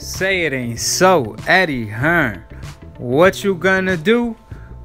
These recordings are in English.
Say it ain't so, Eddie Hearn. What you gonna do?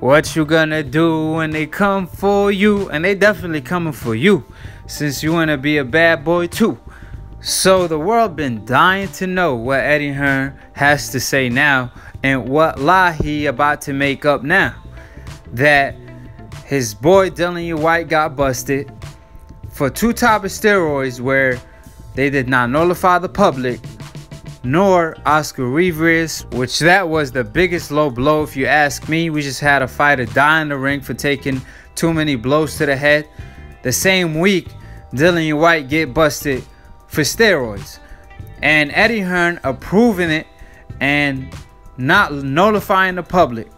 What you gonna do when they come for you? And they definitely coming for you, since you wanna be a bad boy too. So the world been dying to know what Eddie Hearn has to say now, and what lie he about to make up now. That his boy Dillian Whyte got busted for 2 types of steroids where they did not notify the public, nor Oscar Rivas, which that was the biggest low blow if you ask me. We just had a fighter die in the ring for taking too many blows to the head. The same week, Dillian Whyte get busted for steroids. And Eddie Hearn approving it and not notifying the public,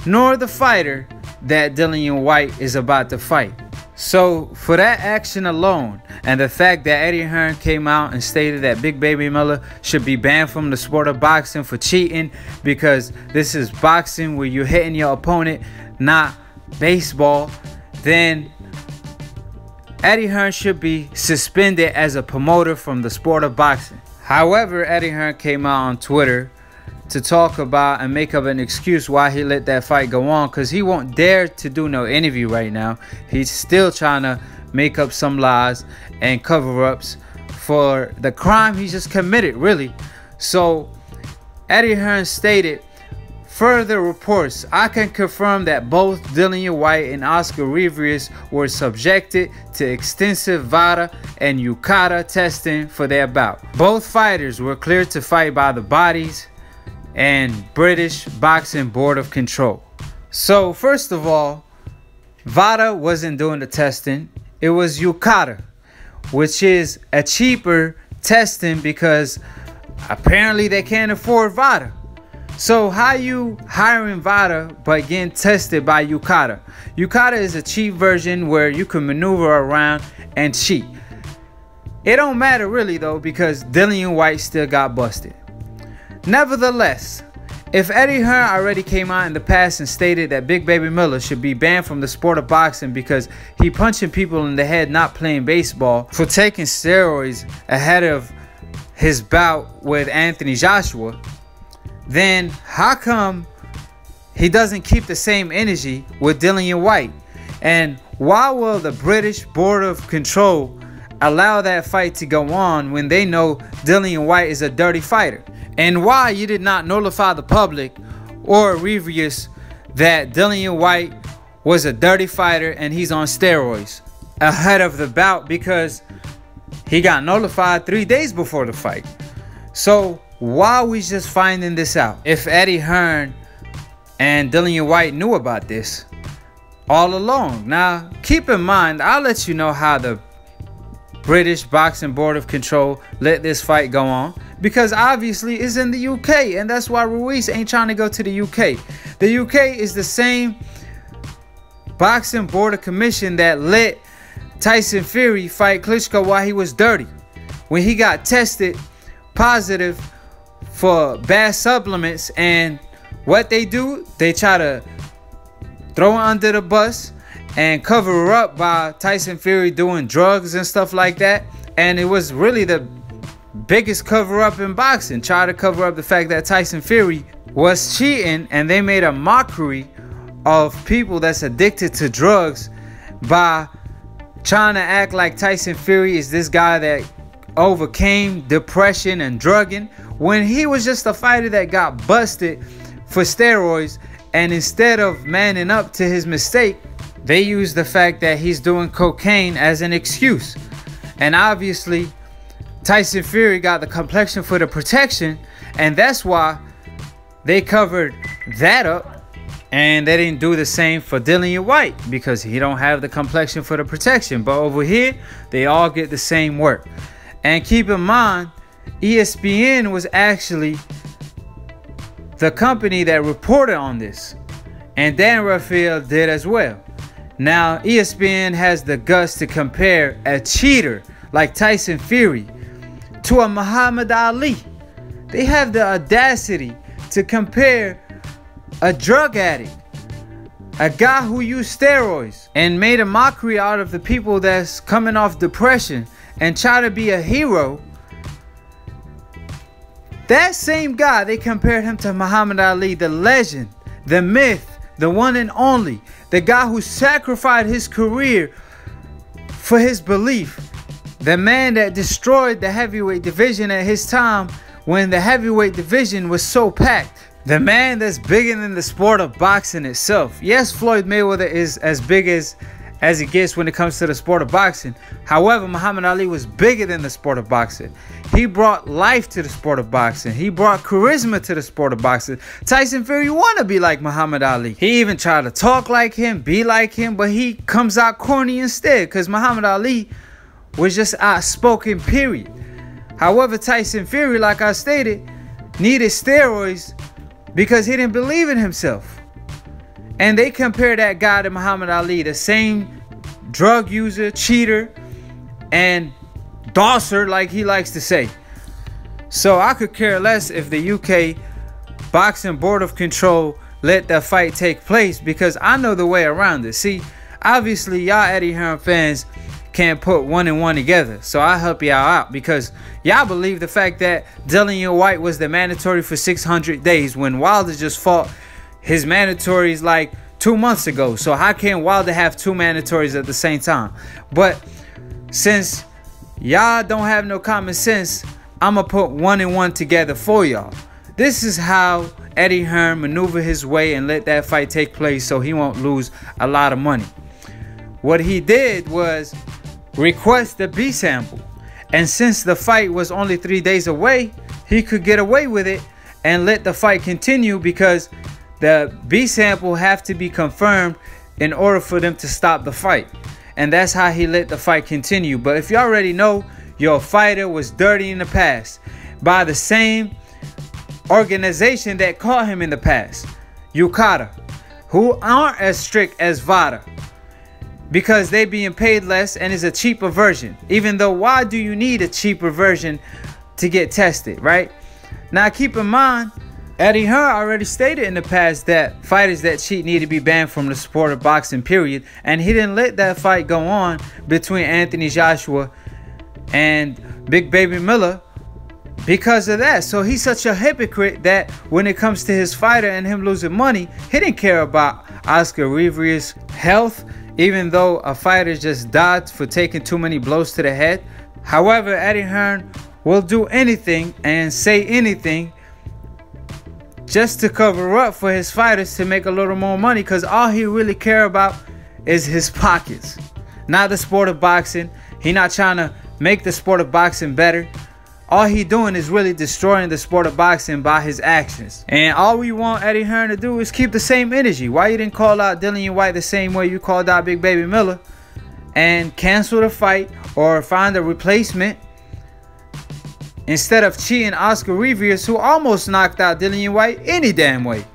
nor the fighter that Dillian Whyte is about to fight. So for that action alone, and the fact that Eddie Hearn came out and stated that Big Baby Miller should be banned from the sport of boxing for cheating, because this is boxing where you're hitting your opponent, not baseball, then Eddie Hearn should be suspended as a promoter from the sport of boxing. However, Eddie Hearn came out on Twitter to talk about and make up an excuse why he let that fight go on, because he won't dare to do no interview right now. He's still trying to make up some lies and cover-ups for the crime he just committed, really. So Eddie Hearn stated, further reports, I can confirm that both Dillian Whyte and Oscar Rivas were subjected to extensive VADA and UKADA testing for their bout. Both fighters were cleared to fight by the bodies and British Boxing Board of Control. So first of all, VADA wasn't doing the testing. It was UKADA, which is a cheaper testing because apparently they can't afford VADA. So how you hiring VADA but getting tested by UKADA? UKADA is a cheap version where you can maneuver around and cheat. It don't matter really though, because Dillian Whyte still got busted. Nevertheless, if Eddie Hearn already came out in the past and stated that Big Baby Miller should be banned from the sport of boxing because he punching people in the head not playing baseball, for taking steroids ahead of his bout with Anthony Joshua, then how come he doesn't keep the same energy with Dillian Whyte? And why will the British Board of Control allow that fight to go on when they know Dillian Whyte is a dirty fighter? And why you did not notify the public or Rivas that Dillian Whyte was a dirty fighter and he's on steroids ahead of the bout, because he got notified 3 days before the fight. So why are we just finding this out if Eddie Hearn and Dillian Whyte knew about this all along? Now keep in mind, I'll let you know how the British Boxing Board of Control let this fight go on, because obviously it's in the UK, and that's why Ruiz ain't trying to go to the UK. The UK is the same Boxing Board of Commission that let Tyson Fury fight Klitschko while he was dirty, when he got tested positive for bad supplements. And what they do, they try to throw him under the bus and cover her up by Tyson Fury doing drugs and stuff like that. And it was really the biggest cover up in boxing. Try to cover up the fact that Tyson Fury was cheating, and they made a mockery of people that's addicted to drugs by trying to act like Tyson Fury is this guy that overcame depression and drugging, when he was just a fighter that got busted for steroids. And instead of manning up to his mistake, they use the fact that he's doing cocaine as an excuse. And obviously Tyson Fury got the complexion for the protection, and that's why they covered that up. And they didn't do the same for Dillian Whyte, because he don't have the complexion for the protection. But over here, they all get the same work. And keep in mind, ESPN was actually the company that reported on this, and Dan Rafael did as well. Now ESPN has the guts to compare a cheater like Tyson Fury to a Muhammad Ali. They have the audacity to compare a drug addict, a guy who used steroids and made a mockery out of the people that's coming off depression, and try to be a hero That same guy, they compared him to Muhammad Ali, the legend, the myth, the one and only, the guy who sacrificed his career for his belief, the man that destroyed the heavyweight division at his time when the heavyweight division was so packed, the man that's bigger than the sport of boxing itself. Yes, Floyd Mayweather is as big as it gets when it comes to the sport of boxing. However, Muhammad Ali was bigger than the sport of boxing. He brought life to the sport of boxing. He brought charisma to the sport of boxing. Tyson Fury want to be like Muhammad Ali. He even tried to talk like him, be like him, but he comes out corny instead because Muhammad Ali was just outspoken, period. However, Tyson Fury, like I stated, needed steroids because he didn't believe in himself. And they compare that guy to Muhammad Ali, the same drug user, cheater, and dosser, like he likes to say. So I could care less if the UK Boxing Board of Control let that fight take place, because I know the way around it. See, obviously y'all Eddie Hearn fans can't put one and one together, so I help y'all out, because y'all believe the fact that Dillian Whyte was the mandatory for 600 days when Wilder just fought his mandatories like 2 months ago. So how can Wilder have 2 mandatories at the same time? But since y'all don't have no common sense, I'ma put 1 and 1 together for y'all. This is how Eddie Hearn maneuvered his way and let that fight take place so he won't lose a lot of money. What he did was request the B sample, and since the fight was only 3 days away, he could get away with it and let the fight continue, because the B sample have to be confirmed in order for them to stop the fight. And that's how he let the fight continue. But if you already know your fighter was dirty in the past by the same organization that caught him in the past, UKADA, who aren't as strict as VADA, because they being paid less and is a cheaper version. Even though, why do you need a cheaper version to get tested, right? Now keep in mind, Eddie Hearn already stated in the past that fighters that cheat need to be banned from the sport of boxing, period. And he didn't let that fight go on between Anthony Joshua and Big Baby Miller because of that. So he's such a hypocrite that when it comes to his fighter and him losing money, he didn't care about Oscar Rivas' health, even though a fighter just died for taking too many blows to the head. However, Eddie Hearn will do anything and say anything just to cover up for his fighters to make a little more money, because all he really care about is his pockets, not the sport of boxing. He not trying to make the sport of boxing better. All he doing is really destroying the sport of boxing by his actions. And all we want Eddie Hearn to do is keep the same energy. Why you didn't call out Dillian Whyte the same way you called out Big Baby Miller and cancel the fight or find a replacement, instead of cheating Oscar Rivas, who almost knocked out Dillian Whyte any damn way?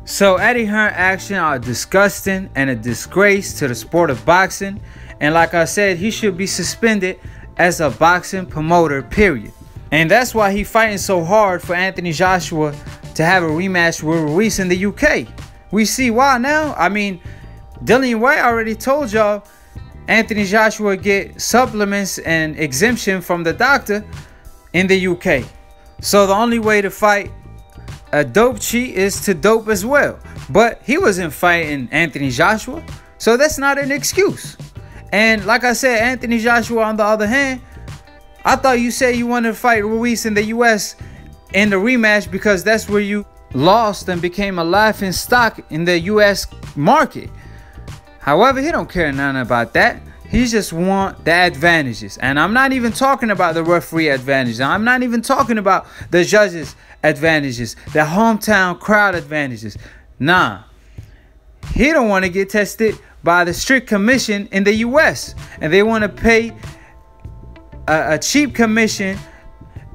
So Eddie Hearn actions are disgusting and a disgrace to the sport of boxing. And like I said, he should be suspended as a boxing promoter, period. And that's why he fighting so hard for Anthony Joshua to have a rematch with Ruiz in the UK. We see why now. I mean, Dillian Whyte already told y'all Anthony Joshua get supplements and exemption from the doctor in the UK. So the only way to fight a dope cheat is to dope as well. But he wasn't fighting Anthony Joshua, so that's not an excuse. And like I said, Anthony Joshua, on the other hand, I thought you said you wanted to fight Ruiz in the US in the rematch because that's where you lost and became a laughing stock in the US market. However, he don't care nothing about that. He just want the advantages. And I'm not even talking about the referee advantages. I'm not even talking about the judges' advantages, the hometown crowd advantages. Nah. He don't want to get tested by the strict commission in the US. And they want to pay a cheap commission,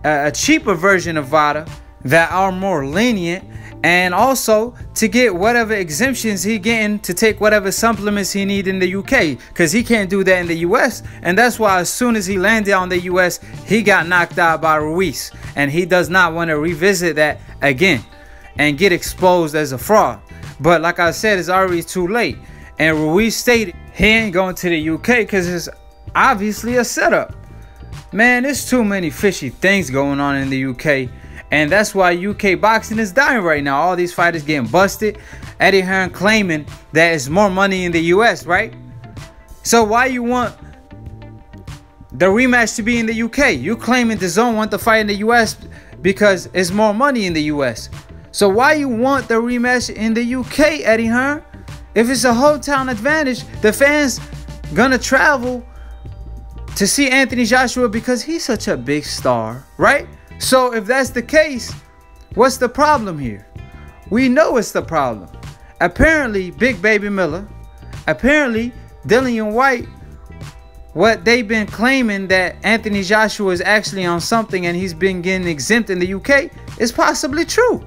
a cheaper version of VADA that are more lenient, and also to get whatever exemptions he getting to take whatever supplements he need in the UK, because he can't do that in the US. And that's why as soon as he landed on the US, he got knocked out by Ruiz, and he does not want to revisit that again and get exposed as a fraud. But like I said, it's already too late, and Ruiz stated he ain't going to the UK because it's obviously a setup. Man, there's too many fishy things going on in the UK. And that's why UK boxing is dying right now. All these fighters getting busted. Eddie Hearn claiming that it's more money in the US, right? So why you want the rematch to be in the UK? You claiming DAZN want the fight in the US because it's more money in the US. So why you want the rematch in the UK, Eddie Hearn? If it's a hometown advantage, the fans gonna travel to see Anthony Joshua because he's such a big star, right? So if that's the case, what's the problem here? We know it's the problem. Apparently, Big Baby Miller, apparently Dillian Whyte, what they've been claiming that Anthony Joshua is actually on something and he's been getting exempt in the UK is possibly true.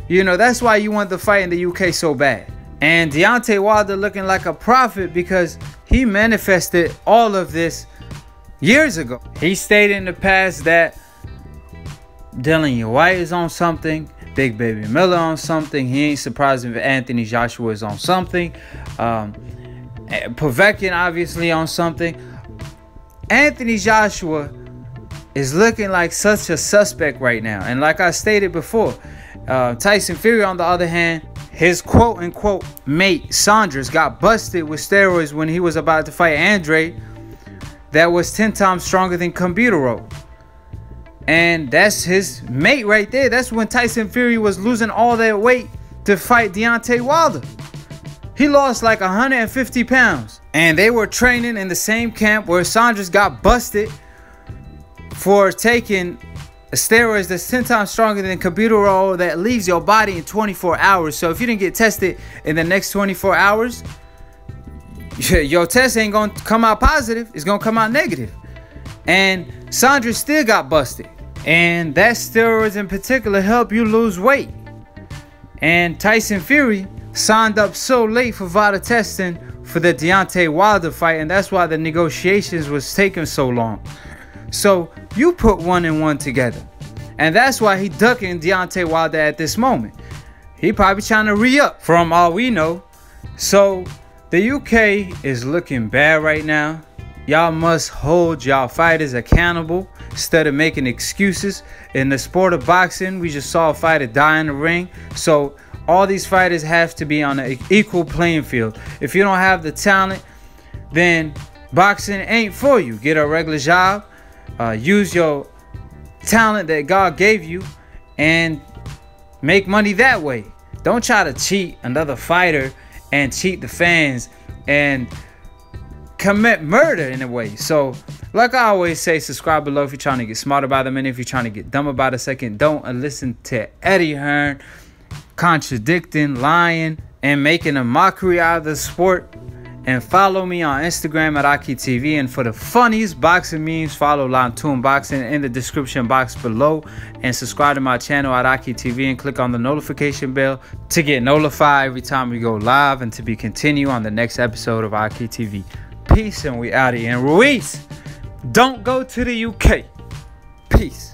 You know, that's why you want the fight in the UK so bad. And Deontay Wilder looking like a prophet because he manifested all of this years ago. He stated in the past that Dillian Whyte is on something, Big Baby Miller on something. He ain't surprised if Anthony Joshua is on something. Povetkin obviously on something. Anthony Joshua is looking like such a suspect right now. And like I stated before, Tyson Fury on the other hand, his quote-unquote mate Saunders got busted with steroids when he was about to fight Andre that was 10 times stronger than Khabibulov. And that's his mate right there. That's when Tyson Fury was losing all that weight to fight Deontay Wilder. He lost like 150 pounds. And they were training in the same camp where Saunders got busted for taking steroids that's 10 times stronger than Khabibulov that leaves your body in 24 hours. So if you didn't get tested in the next 24 hours, your test ain't going to come out positive. It's going to come out negative. And Saunders still got busted. And that steroids in particular help you lose weight. And Tyson Fury signed up so late for VADA testing for the Deontay Wilder fight. And that's why the negotiations was taking so long. So you put 1 and 1 together. And that's why he ducking Deontay Wilder at this moment. He probably trying to re-up from all we know. So the UK is looking bad right now. Y'all must hold y'all fighters accountable instead of making excuses. In the sport of boxing, we just saw a fighter die in the ring. So all these fighters have to be on an equal playing field. If you don't have the talent, then boxing ain't for you. Get a regular job. Use your talent that God gave you and make money that way. Don't try to cheat another fighter and cheat the fans and commit murder in a way. So like I always say, subscribe below if you're trying to get smarter by the minute. If you're trying to get dumber by the second, don't listen to Eddie Hearn contradicting, lying, and making a mockery out of the sport. And follow me on Instagram at AkiTV. And for the funniest boxing memes, follow Lantoon Boxing in the description box below. And subscribe to my channel at AkiTV and click on the notification bell to get notified every time we go live and to be continued on the next episode of AkiTV. Peace, and we out of here. And Ruiz, don't go to the UK. Peace.